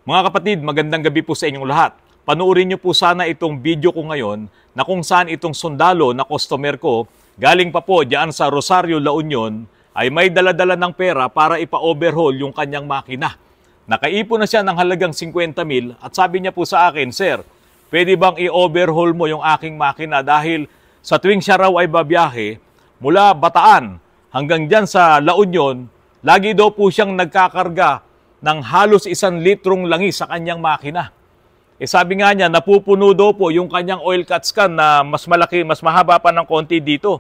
Mga kapatid, magandang gabi po sa inyong lahat. Panoorin niyo po sana itong video ko ngayon na kung saan itong sundalo na customer ko, galing pa po diyan sa Rosario, La Union, ay may dala-dala ng pera para ipa-overhaul yung kanyang makina. Nakaipon na siya ng halagang 50,000 at sabi niya po sa akin, Sir, pwede bang i-overhaul mo yung aking makina dahil sa tuwing siya raw ay babiyahe, mula Bataan hanggang dyan sa La Union, lagi daw po siyang nagkakarga ng halos 1 litrong langis sa kanyang makina. Sabi nga niya, napupuno daw po yung kanyang oil cut can na mas malaki, mas mahaba pa ng konti dito.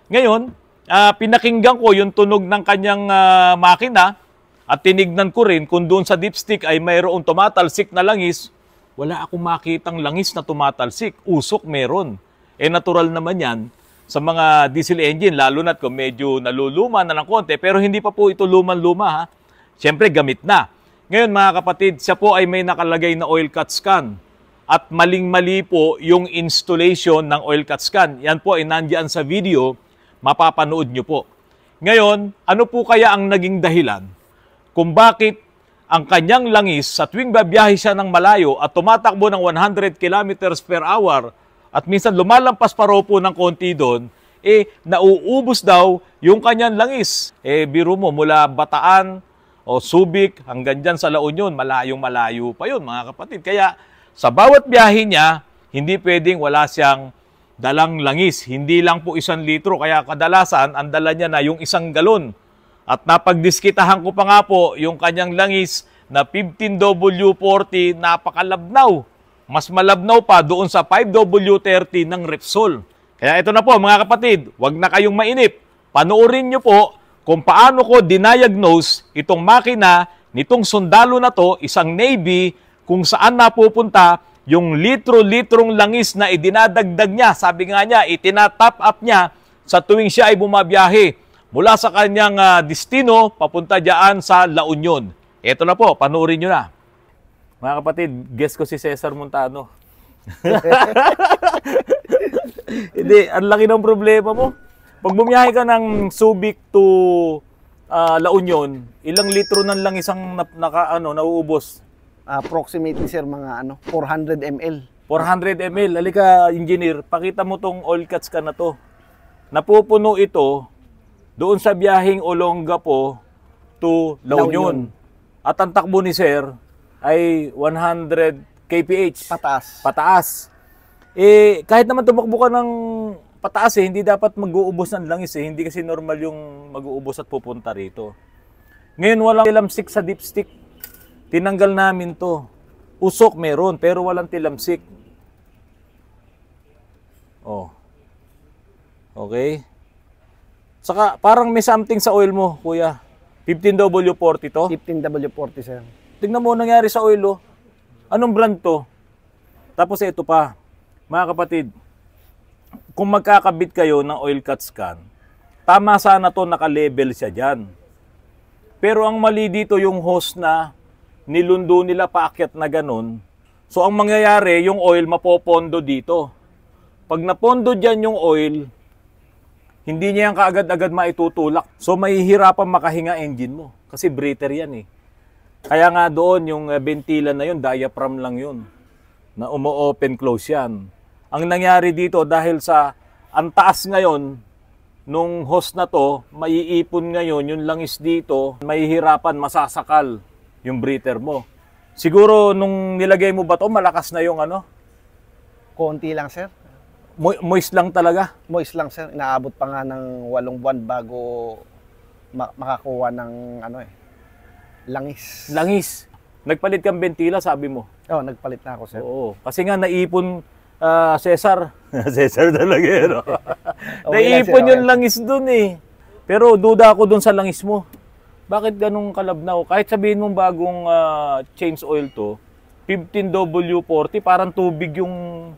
Ngayon, pinakinggan ko yung tunog ng kanyang makina at tinignan ko rin kung doon sa dipstick ay mayroong tumatalsik na langis. Wala akong makitang langis na tumatalsik. Usok meron. Natural naman yan sa mga diesel engine, lalo na't kung medyo naluluma na ng konti, pero hindi pa po ito luman-luma ha. Siyempre, gamit na. Ngayon mga kapatid, siya po ay may nakalagay na oil cut can at maling-mali po yung installation ng oil cut can. Yan po ay nandiyan sa video, mapapanood nyo po. Ngayon, ano po kaya ang naging dahilan kung bakit ang kanyang langis sa tuwing babiyahe siya ng malayo at tumatakbo ng 100 kilometers per hour at minsan lumalampas pa raw po ng konti doon, nauubos daw yung kanyang langis. Biro mo, mula Bataan o Subic hanggang dyan sa La Union, malayong-malayo pa yun mga kapatid. Kaya sa bawat biyahe niya, hindi pwedeng wala siyang dalang langis. Hindi lang po 1 litro, kaya kadalasan ang dala niya na yung 1 galon. At napagdiskitahan ko pa nga po yung kanyang langis na 15W40, napakalabnaw. Mas malabnaw pa doon sa 5W30 ng Repsol. Kaya ito na po mga kapatid, wag na kayong mainip. Panoorin nyo po kung paano ko diniagnose itong makina nitong sundalo na to, isang Navy, kung saan napupunta yung litro-litrong langis na idinadagdag niya. Sabi nga niya, itinatop up niya sa tuwing siya ay bumabiyahe mula sa kanyang destino papunta diyan sa La Union. Ito na po, panoorin nyo na. Mga kapatid, guess ko si Cesar Montano. Hindi, ang laki ng problema mo. Pag bumiyahe ka ng Subic to La Union, ilang litro ng lang isang nauubos? Approximately sir, mga 400 ml. 400 ml. Halika, engineer, pakita mo tong oil cuts can na to. Napupuno ito doon sa biyaheng Olongapo to La Union. At ang takbo ni sir ay 100 kph. Pataas. Pataas. Kahit naman tumakbo ka ng pataas hindi dapat mag-uubos ng langis Hindi kasi normal yung mag-uubos at pupunta rito. Ngayon walang tilamsik sa dipstick. Tinanggal namin to. Usok meron pero walang tilamsik. Oh. Okay. Saka parang may something sa oil mo, kuya. 15W40 to? 15W40 sir. Tingnan mo nangyari sa oil oh. Anong brand to? Tapos ito pa. Mga kapatid, kung magkakabit kayo ng oil cut can, tama sana to naka-level siya dyan. Pero ang mali dito yung hose na nilundo nila paakyat na ganun. So ang mangyayari, yung oil mapopondo dito. Pag napondo dyan yung oil, hindi niya yan kaagad-agad maitutulak. So mahihirapan makahinga engine mo. Kasi breather yan eh. Kaya nga doon yung ventila na yun, diaphragm lang yun. Na umo-open close yan. Ang nangyari dito dahil sa ang taas ngayon nung hose na to, maiipon ngayon yung langis dito, mahihirapan, masasakal yung breather mo. Siguro nung nilagay mo ba to, malakas na yung Konti lang sir. Moist lang talaga? Moist lang sir. Inaabot pa nga ng 8 buwan bago makakuha ng langis. Langis. Nagpalit kang ventila, sabi mo? Oo, nagpalit na ako sir. Oo. Kasi nga naipon Cesar. Cesar talaga yun. Naipon yung langis dun eh. Pero duda ako dun sa langis mo. Bakit ganun kalabnaw? Kahit sabihin mong bagong change oil to, 15W40, parang tubig yung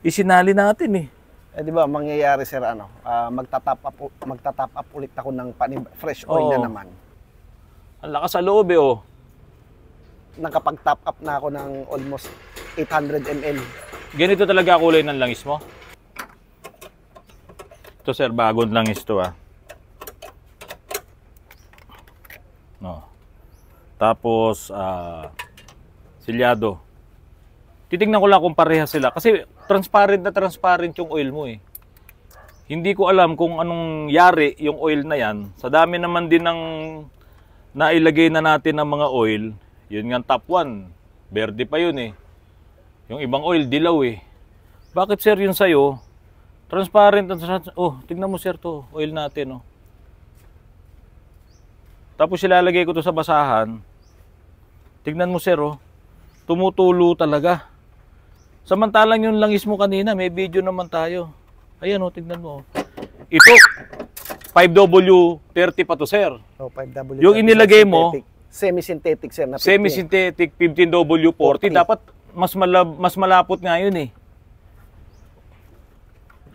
isinali natin eh. Di ba, mangyayari sir, magta-top up ulit ako ng fresh oil na naman. Ang lakas sa loob eh oh. Nakapag-top up na ako ng almost 800 ml. Ganito talaga kulay ng langis mo? Ito sir, bagong langis to ah. No. Tapos Selyado. Titingnan ko lang kung parehas sila. Kasi transparent na transparent yung oil mo eh. Hindi ko alam kung anong yari yung oil na yan. Sa dami naman din ng nailagay na natin ng mga oil. Yun nga top 1. Verde pa yun eh. Yung ibang oil, dilaw eh. Bakit sir yun sa'yo? Transparent. Oh, tingnan mo sir to. Oil natin oh. Tapos ilalagay ko to sa basahan. Tignan mo sir oh. Tumutulo talaga. Samantalang yung langis mo kanina, may video naman tayo. Ayan oh, tignan mo. Ito, 5W30 pa to sir. Oh, 5W30. Yung inilagay mo, semi-synthetic sir na 15. semi-synthetic 15W40. Dapat mas malapot nga yun eh.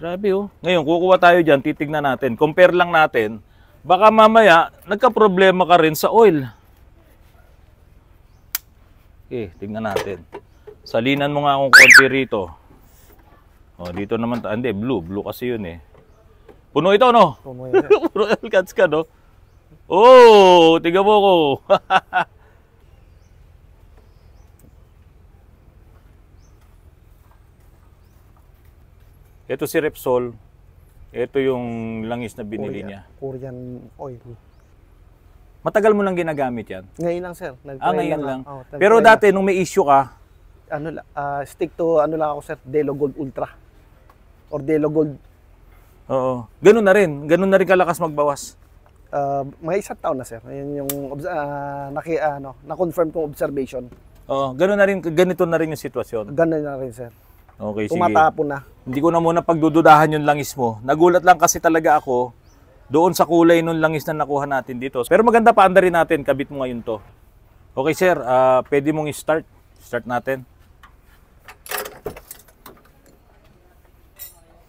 Grabe oh. Ngayon, kukuha tayo dyan, titignan natin. Compare lang natin. Baka mamaya, nagka-problema ka rin sa oil. Okay, tingnan natin. Salinan mo nga akong konti rito. Oh, dito naman, hindi, blue kasi yun eh. Puno ito, no? Puno yun. Puno L-Cats ka, no? Oh, tingnan mo ko. Ito si Repsol. Ito yung langis na binili niya. Korean oil. Matagal mo lang ginagamit yan? Ngayon lang sir. Ngayon lang. Oh, pero dati nung may issue ka? Stick to lang ako sir, Delo Gold Ultra. Or Delo Gold. Oo. Ganun na rin. Ganun na rin kalakas magbawas. Mga isang taon na sir. Ayun yung na-confirm kong observation. Oo. Ganun na rin, ganito na rin yung sitwasyon. Ganun na rin sir. Okay, sige. Tumatapon na. Hindi ko na muna pagdududahan yung langis mo. Nagulat lang kasi talaga ako doon sa kulay nung langis na nakuha natin dito. Pero maganda pa, anda rin natin. Kabit mo ngayon to. Okay sir, pwede mong i-start. Start natin.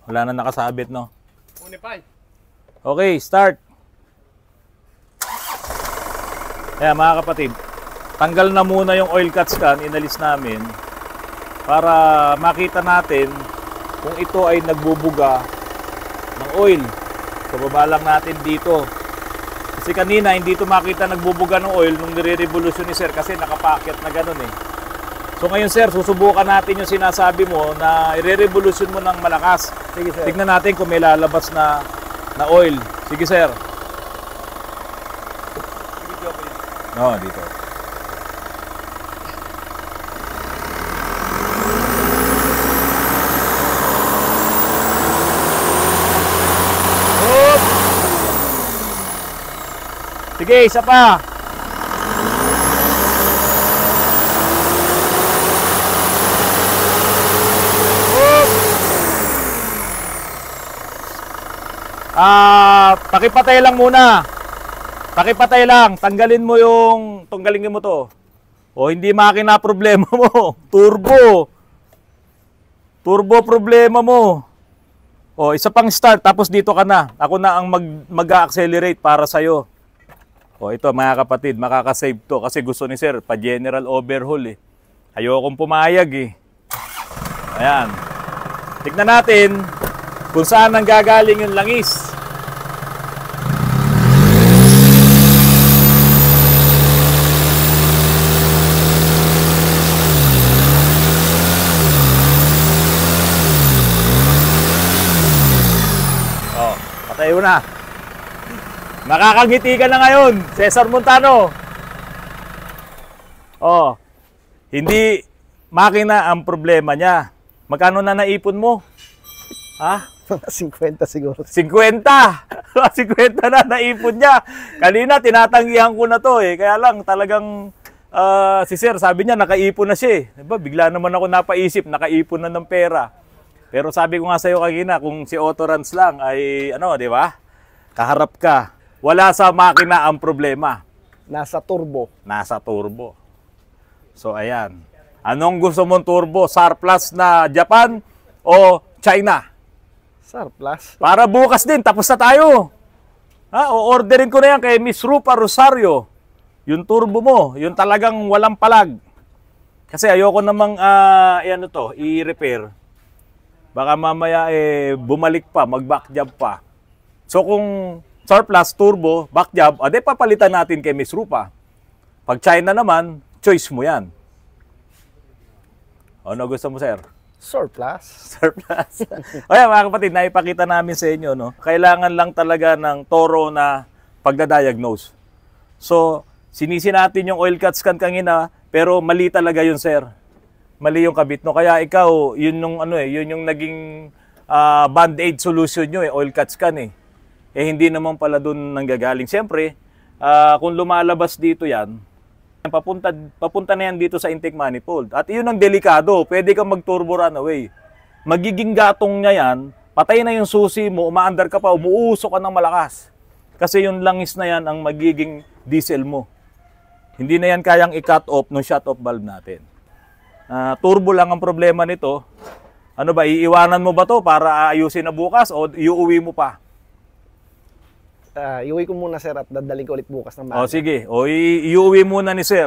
Wala na nakasabit, no? Okay, start. Ayan mga kapatid, tanggal na muna yung oil cuts can, inalis namin para makita natin kung ito ay nagbubuga ng oil. So baba lang natin dito. Kasi kanina hindi ito makita nagbubuga ng oil nung nire-revolution ni sir kasi nakapakyat na ganun eh. So ngayon sir, susubukan natin yung sinasabi mo na i-revolution mo ng malakas. Sige sir. Tignan natin kung may lalabas na oil. Sige sir. No, dito. Sige, isa pa. Pakipatay lang muna. Pakipatay lang. Tanggalin mo to. O hindi makina problema mo. Turbo. Turbo problema mo. O isa pang start tapos dito ka na. Ako na ang mag-accelerate para sa'yo. O ito mga kapatid, makakasave to kasi gusto ni sir pa general overhaul eh. Ayokong pumayag eh. Ayan. Tignan natin kung saan nanggagaling yung langis. Oh, patay mo na. Nakakangiti ka na ngayon, Cesar Montano. Oh, hindi makina ang problema niya. Magkano na naipon mo? Ha? 50 siguro. 50! 50 na naipon niya. Kanina, tinatanggihan ko na to eh. Kaya lang, talagang si Sir, sabi niya, nakaipon na siya eh. Diba? Bigla naman ako napaisip, nakaipon na ng pera. Pero sabi ko nga sa'yo kanina, kung si Autorans lang ay, di ba? Kaharap ka. Wala sa makina ang problema. Nasa turbo. Nasa turbo. So, ayan. Anong gusto mong turbo? Surplus na Japan o China? Surplus. Para bukas din, tapos na tayo. O-orderin ko na yan kay Miss Rupa Rosario. Yung turbo mo, yung talagang walang palag. Kasi ayoko namang i-repair. Baka mamaya bumalik pa, mag-back job pa. So kung surplus, turbo, back job, papalitan natin kay Miss Rupa. Pag China naman, choice mo yan. Ano gusto mo, sir? Surplus. Surplus. O yan, mga kapatid, naipakita namin sa inyo, no? Kailangan lang talaga ng toro na pagdadiagnose. So, sinisi natin yung oil cut scan kanina, pero mali talaga yun, sir. Mali yung kabit, no? Kaya ikaw, yun yung, yun yung naging band-aid solution nyo, oil cut scan, hindi naman pala dun nanggagaling. Siyempre, kung lumalabas dito yan, papunta na yan dito sa intake manifold. At yun ang delikado. Pwede kang mag-turbo runaway. Magiging gatong niya yan, patay na yung susi mo, umaandar ka pa, umuusok ka ng malakas. Kasi yung langis na yan ang magiging diesel mo. Hindi na yan kayang i-cut off ng shut-off valve natin. Turbo lang ang problema nito. Ano ba, iiwanan mo ba to para ayusin na bukas o iuwi mo pa? Iuwi ko muna, sir, at dadaling ko ulit bukas ng maaga. O sige, iuwi muna ni sir.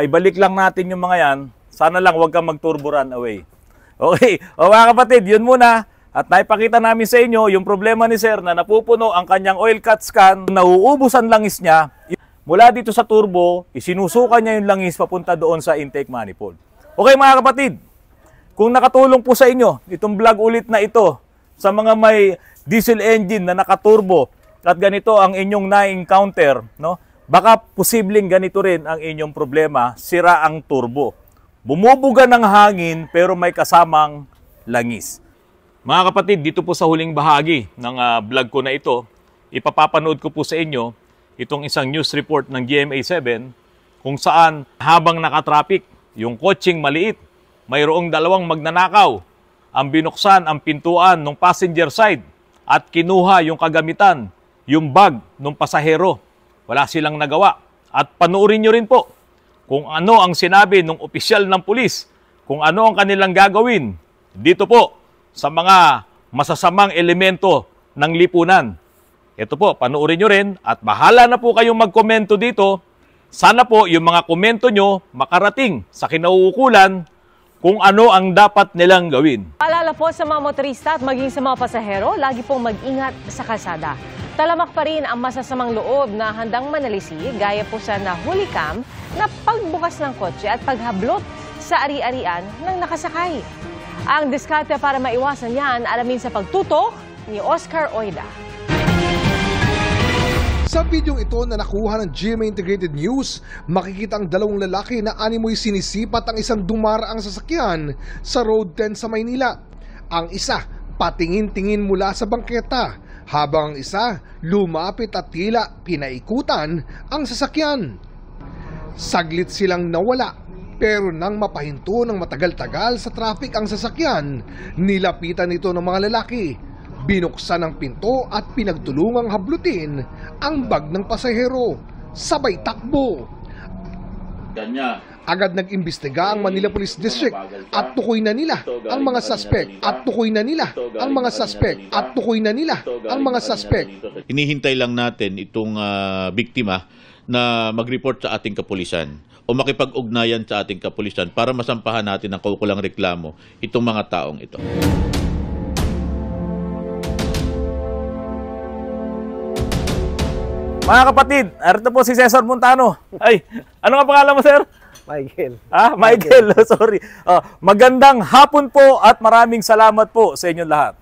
Ibalik lang natin yung mga yan. Sana lang huwag kang mag-turbo run away. Okay, o mga kapatid, yun muna. At naipakita namin sa inyo yung problema ni sir na napupuno ang kanyang oil cut scan. Nauubos ang langis niya. Mula dito sa turbo, isinusukan niya yung langis papunta doon sa intake manifold. Okay mga kapatid, kung nakatulong po sa inyo itong vlog ulit na ito sa mga may diesel engine na nakaturbo, at ganito ang inyong na-encounter, no? Baka posibleng ganito rin ang inyong problema, sira ang turbo. Bumubuga ng hangin pero may kasamang langis. Mga kapatid, dito po sa huling bahagi ng vlog ko na ito, ipapapanood ko po sa inyo itong isang news report ng GMA7 kung saan habang nakatraffic, yung kotseng maliit, mayroong dalawang magnanakaw ang binuksan ang pintuan ng passenger side at kinuha yung kagamitan, yung bag ng pasahero. Wala silang nagawa. At panoorin nyo rin po kung ano ang sinabi ng opisyal ng pulis, kung ano ang kanilang gagawin dito po sa mga masasamang elemento ng lipunan. Ito po, panoorin nyo rin at bahala na po kayong magkomento dito. Sana po yung mga komento nyo makarating sa kinauukulan kung ano ang dapat nilang gawin. Paalala po sa mga motorista at maging sa mga pasahero, lagi pong mag-ingat sa kalsada. Talamak pa rin ang masasamang loob na handang manalisig gaya po sa nahulikam na pagbukas ng kotse at paghablot sa ari-arian ng nakasakay. Ang diskarte para maiwasan yan, alamin sa pagtutok ni Oscar Oida. Sa bidyong ito na nakuha ng GMA Integrated News, makikita ang dalawang lalaki na animoy sinisipat ang isang dumaraang sasakyan sa Road 10 sa Maynila. Ang isa, patingin-tingin mula sa bangketa, habang ang isa, lumapit at tila pinaikutan ang sasakyan. Saglit silang nawala, pero nang mapahinto ng matagal-tagal sa traffic ang sasakyan, nilapitan ito ng mga lalaki. Binuksan ang pinto at pinagtulungang hablutin ang bag ng pasahero. Sabay takbo. Agad nag-imbestiga ang Manila Police District at tukoy na nila ang mga suspect Hinihintay lang natin itong biktima na mag-report sa ating kapulisan o makipag-ugnayan sa ating kapulisan para masampahan natin ng kaukulang reklamo itong mga taong ito. Mga kapatid, arito po si Cesar Montano. Ay, ano nga pangalan mo, sir? Michael. Michael. Sorry. Magandang hapon po at maraming salamat po sa inyong lahat.